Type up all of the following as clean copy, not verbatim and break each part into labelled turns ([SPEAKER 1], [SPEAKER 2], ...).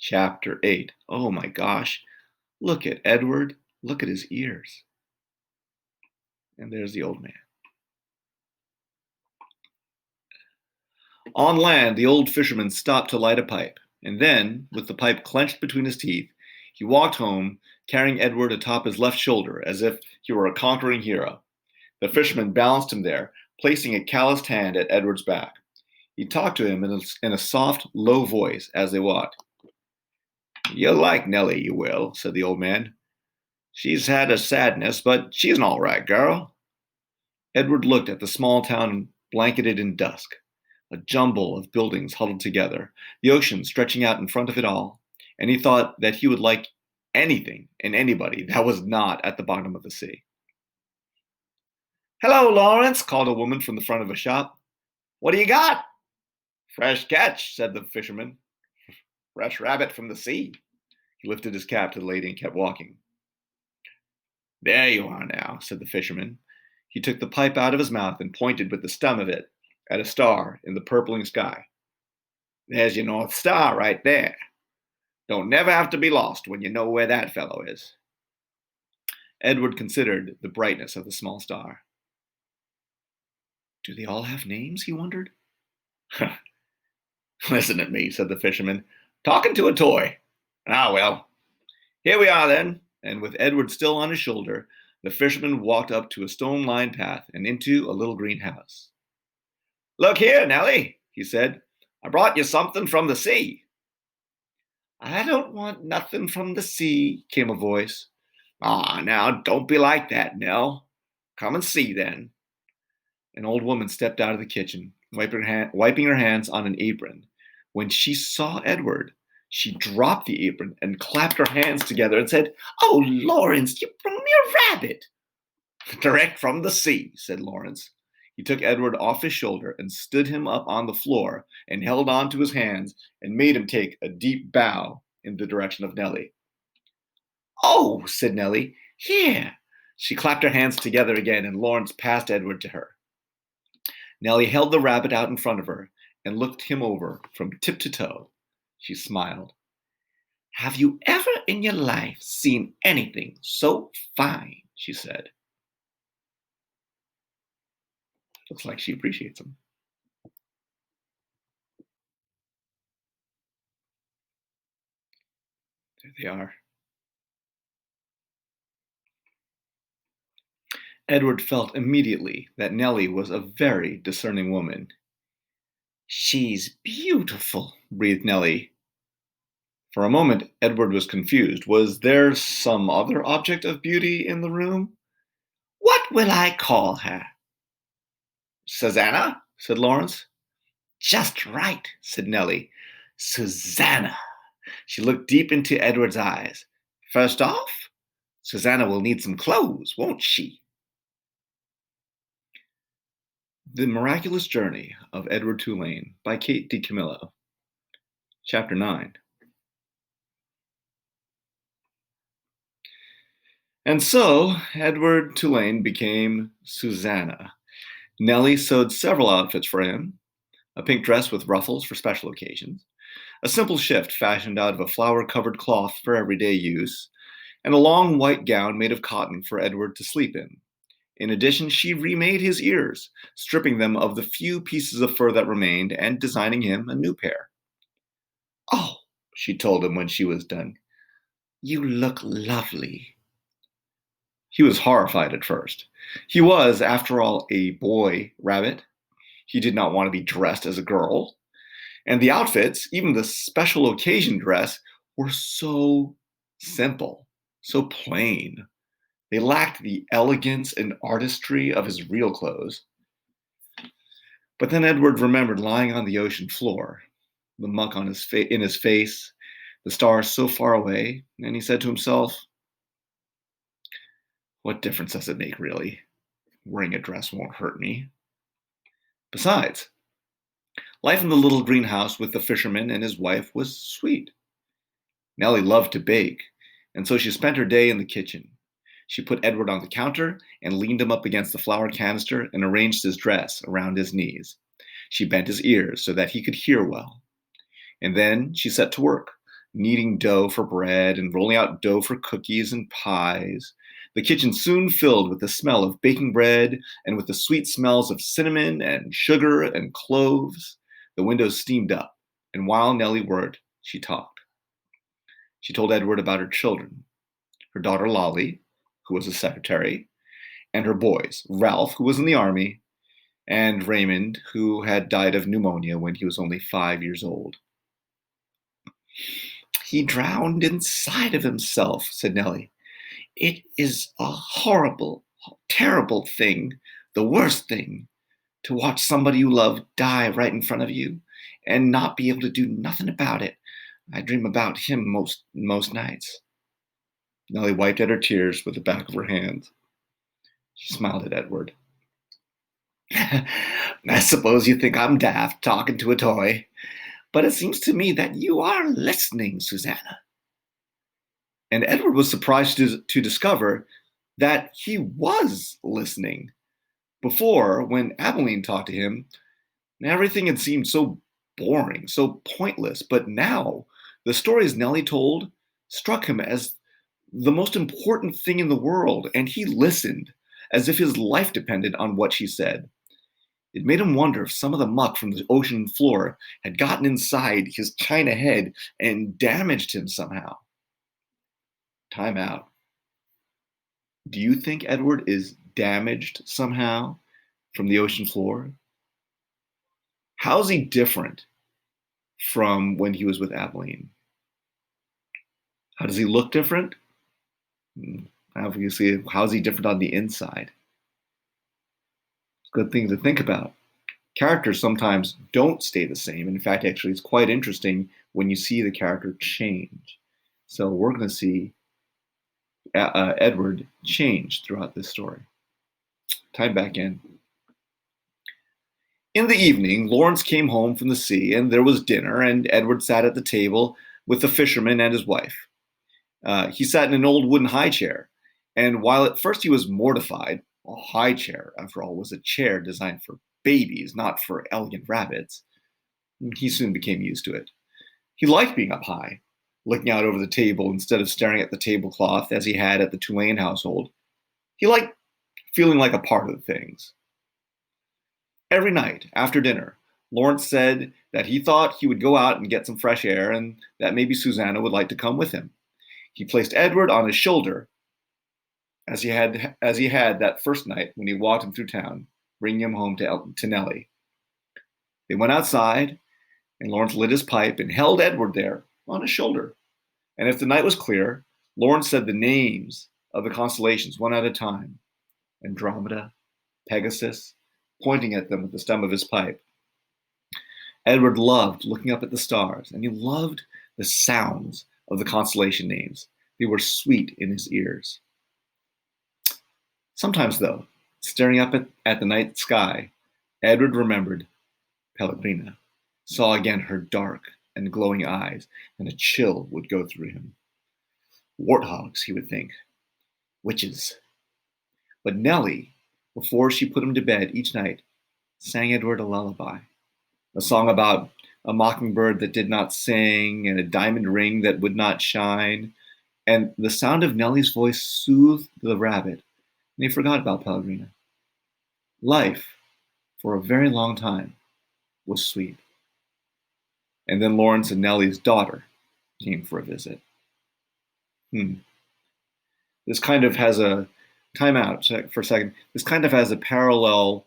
[SPEAKER 1] Chapter 8. Oh my gosh. Look at Edward. Look at his ears. And there's the old man. On land, the old fisherman stopped to light a pipe, and then, with the pipe clenched between his teeth, he walked home, carrying Edward atop his left shoulder as if he were a conquering hero. The fisherman balanced him there, placing a calloused hand at Edward's back. He talked to him in a soft, low voice as they walked. "You'll like Nellie, you will," said the old man. "She's had a sadness, but she's an all right girl." Edward looked at the small town blanketed in dusk, a jumble of buildings huddled together, the ocean stretching out in front of it all, and he thought that he would like anything and anybody that was not at the bottom of the sea. "Hello, Lawrence," called a woman from the front of a shop. "What do you got?" "Fresh catch," said the fisherman. "Fresh rabbit from the sea." He lifted his cap to the lady and kept walking. "There you are now," said the fisherman. He took the pipe out of his mouth and pointed with the stem of it at a star in the purpling sky. "There's your North Star right there. Don't never have to be lost when you know where that fellow is." Edward considered the brightness of the small star. Do they all have names, he wondered? "Listen at me," said the fisherman. "Talking to a toy. Ah, well, here we are then." And with Edward still on his shoulder, the fisherman walked up to a stone-lined path and into a little green house. "Look here, Nellie," he said. "I brought you something from the sea." "I don't want nothing from the sea," came a voice. "Ah, now, don't be like that, Nell. Come and see, then." An old woman stepped out of the kitchen, wiping her hands on an apron. When she saw Edward, she dropped the apron and clapped her hands together and said, "Oh, Lawrence, you brought me a rabbit." "Direct from the sea," said Lawrence. He took Edward off his shoulder and stood him up on the floor and held on to his hands and made him take a deep bow in the direction of Nellie. "Oh," said Nellie, "here." She clapped her hands together again, and Lawrence passed Edward to her. Nellie held the rabbit out in front of her and looked him over from tip to toe. She smiled. "Have you ever in your life seen anything so fine?" she said. Looks like she appreciates him. There they are. Edward felt immediately that Nellie was a very discerning woman. "She's beautiful," breathed Nellie. For a moment, Edward was confused. Was there some other object of beauty in the room? "What will I call her?" "Susanna," said Lawrence. "Just right," said Nellie. "Susanna." She looked deep into Edward's eyes. "First off, Susanna will need some clothes, won't she?" The Miraculous Journey of Edward Tulane by Kate DiCamillo. Chapter 9. And so Edward Tulane became Susanna. Nellie sewed several outfits for him, a pink dress with ruffles for special occasions, a simple shift fashioned out of a flower-covered cloth for everyday use, and a long white gown made of cotton for Edward to sleep in. In addition, she remade his ears, stripping them of the few pieces of fur that remained and designing him a new pair. "Oh," she told him when she was done, "you look lovely." He was horrified at first. He was, after all, a boy rabbit. He did not want to be dressed as a girl. And the outfits, even the special occasion dress, were so simple, so plain. They lacked the elegance and artistry of his real clothes. But then Edward remembered lying on the ocean floor, the muck on in his face, the stars so far away, and he said to himself, "What difference does it make, really? Wearing a dress won't hurt me." Besides, life in the little greenhouse with the fisherman and his wife was sweet. Nellie loved to bake, and so she spent her day in the kitchen. She put Edward on the counter and leaned him up against the flour canister and arranged his dress around his knees. She bent his ears so that he could hear well. And then she set to work, kneading dough for bread and rolling out dough for cookies and pies. The kitchen soon filled with the smell of baking bread and with the sweet smells of cinnamon and sugar and cloves. The windows steamed up, and while Nellie worked, she talked. She told Edward about her children, her daughter Lolly, who was a secretary, and her boys, Ralph, who was in the army, and Raymond, who had died of pneumonia when he was only 5 years old. He drowned inside of himself, said Nellie. It is a horrible, terrible thing, the worst thing, to watch somebody you love die right in front of you and not be able to do nothing about it. I dream about him most nights. Nellie wiped at her tears with the back of her hand. She smiled at Edward. I suppose you think I'm daft talking to a toy, but it seems to me that you are listening, Susanna. And Edward was surprised to discover that he was listening. Before, when Abilene talked to him, everything had seemed so boring, so pointless. But now, the stories Nellie told struck him as the most important thing in the world, and he listened as if his life depended on what she said. It made him wonder if some of the muck from the ocean floor had gotten inside his china head and damaged him somehow. Time out. Do you think Edward is damaged somehow from the ocean floor? How's he different from when he was with Abilene? How does he look different? Obviously, how's he different on the inside? Good thing to think about. Characters sometimes don't stay the same. In fact, actually, it's quite interesting when you see the character change. So we're going to see Edward change throughout this story. Time back in. In the evening, Lawrence came home from the sea, and there was dinner, and Edward sat at the table with the fisherman and his wife. He sat in an old wooden high chair, and while at first he was mortified, a high chair, after all, was a chair designed for babies, not for elegant rabbits, he soon became used to it. He liked being up high, looking out over the table instead of staring at the tablecloth as he had at the Tulane household. He liked feeling like a part of things. Every night, after dinner, Lawrence said that he thought he would go out and get some fresh air and that maybe Susanna would like to come with him. He placed Edward on his shoulder as he had that first night when he walked him through town, bringing him home to Nellie. They went outside, and Lawrence lit his pipe and held Edward there on his shoulder. And if the night was clear, Lawrence said the names of the constellations one at a time: Andromeda, Pegasus, pointing at them with the stem of his pipe. Edward loved looking up at the stars, and he loved the sounds of the constellation names. They were sweet in his ears. Sometimes, though, staring up at the night sky, Edward remembered Pellegrina, saw again her dark and glowing eyes, and a chill would go through him. Warthogs, he would think. Witches. But Nellie, before she put him to bed each night, sang Edward a lullaby, a song about a mockingbird that did not sing and a diamond ring that would not shine. And the sound of Nellie's voice soothed the rabbit, and he forgot about Pellegrina. Life, for a very long time, was sweet. And then Lawrence and Nellie's daughter came for a visit. This kind of has a time out for a second. This kind of has a parallel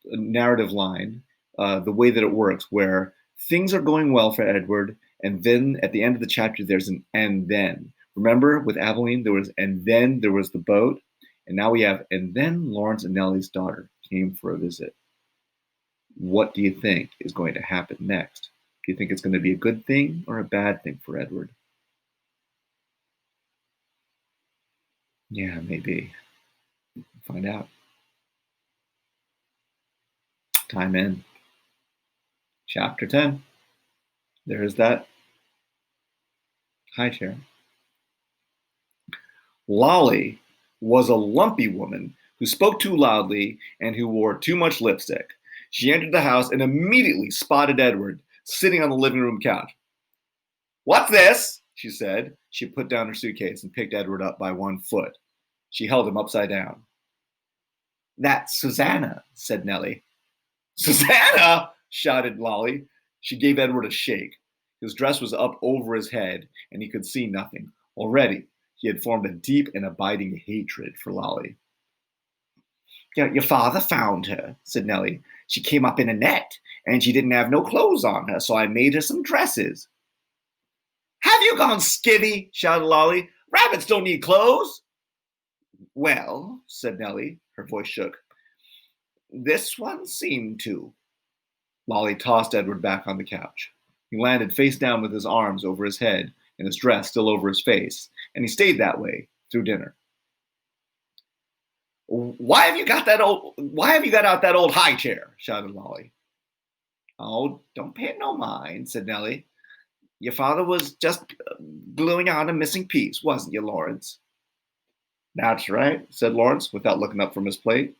[SPEAKER 1] narrative line, the way that it works, where things are going well for Edward, and then at the end of the chapter, there's an and then. Remember, with Abilene, there was and then there was the boat, and now we have and then Lawrence and Nellie's daughter came for a visit. What do you think is going to happen next? Do you think it's going to be a good thing or a bad thing for Edward? Yeah, maybe. Find out. Time in. Chapter 10. There's that high chair. Lolly was a lumpy woman who spoke too loudly and who wore too much lipstick. She entered the house and immediately spotted Edward sitting on the living room couch. What's this? She said. She put down her suitcase and picked Edward up by one foot. She held him upside down. That's Susanna, said Nellie. Susanna! Shouted Lolly. She gave Edward a shake. His dress was up over his head, and he could see nothing. Already, he had formed a deep and abiding hatred for Lolly. Your father found her, said Nellie. She came up in a net, and she didn't have no clothes on her, so I made her some dresses. Have you gone skivvy? Shouted Lolly. Rabbits don't need clothes. Well, said Nellie. Her voice shook. This one seemed to. Lolly tossed Edward back on the couch. He landed face down with his arms over his head and his dress still over his face, and he stayed that way through dinner. Why have you got out that old high chair? Shouted Lolly. Oh, don't pay it no mind, said Nellie. Your father was just gluing on a missing piece, wasn't you, Lawrence? That's right, said Lawrence, without looking up from his plate.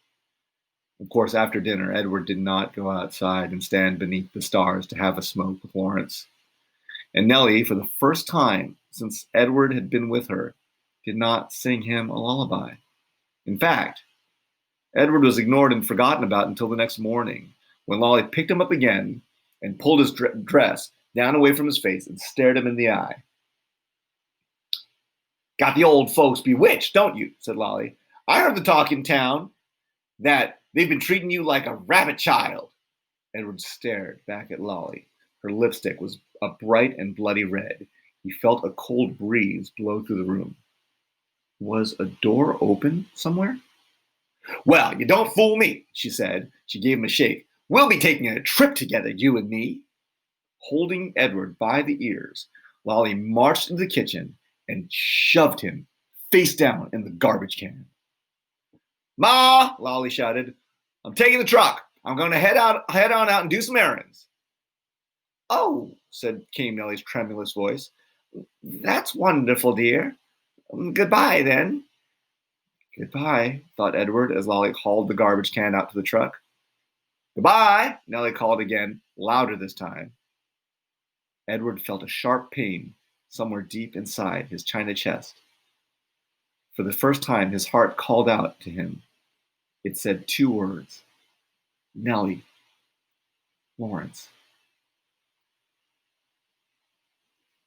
[SPEAKER 1] Of course, after dinner, Edward did not go outside and stand beneath the stars to have a smoke with Lawrence. And Nellie, for the first time since Edward had been with her, did not sing him a lullaby. In fact, Edward was ignored and forgotten about until the next morning, when Lolly picked him up again and pulled his dress down away from his face and stared him in the eye. Got the old folks bewitched, don't you? Said Lolly. I heard the talk in town that they've been treating you like a rabbit child. Edward stared back at Lolly. Her lipstick was a bright and bloody red. He felt a cold breeze blow through the room. Was a door open somewhere? Well, you don't fool me, she said. She gave him a shake. We'll be taking a trip together, you and me. Holding Edward by the ears, Lolly marched into the kitchen and shoved him face down in the garbage can. Ma, Lolly shouted, I'm taking the truck. I'm going to head on out and do some errands. Oh, came Nellie's tremulous voice. That's wonderful, dear. Goodbye, then. Goodbye, thought Edward as Lolly hauled the garbage can out to the truck. Goodbye, Nellie called again, louder this time. Edward felt a sharp pain somewhere deep inside his china chest. For the first time, his heart called out to him. It said two words. Nellie. Lawrence.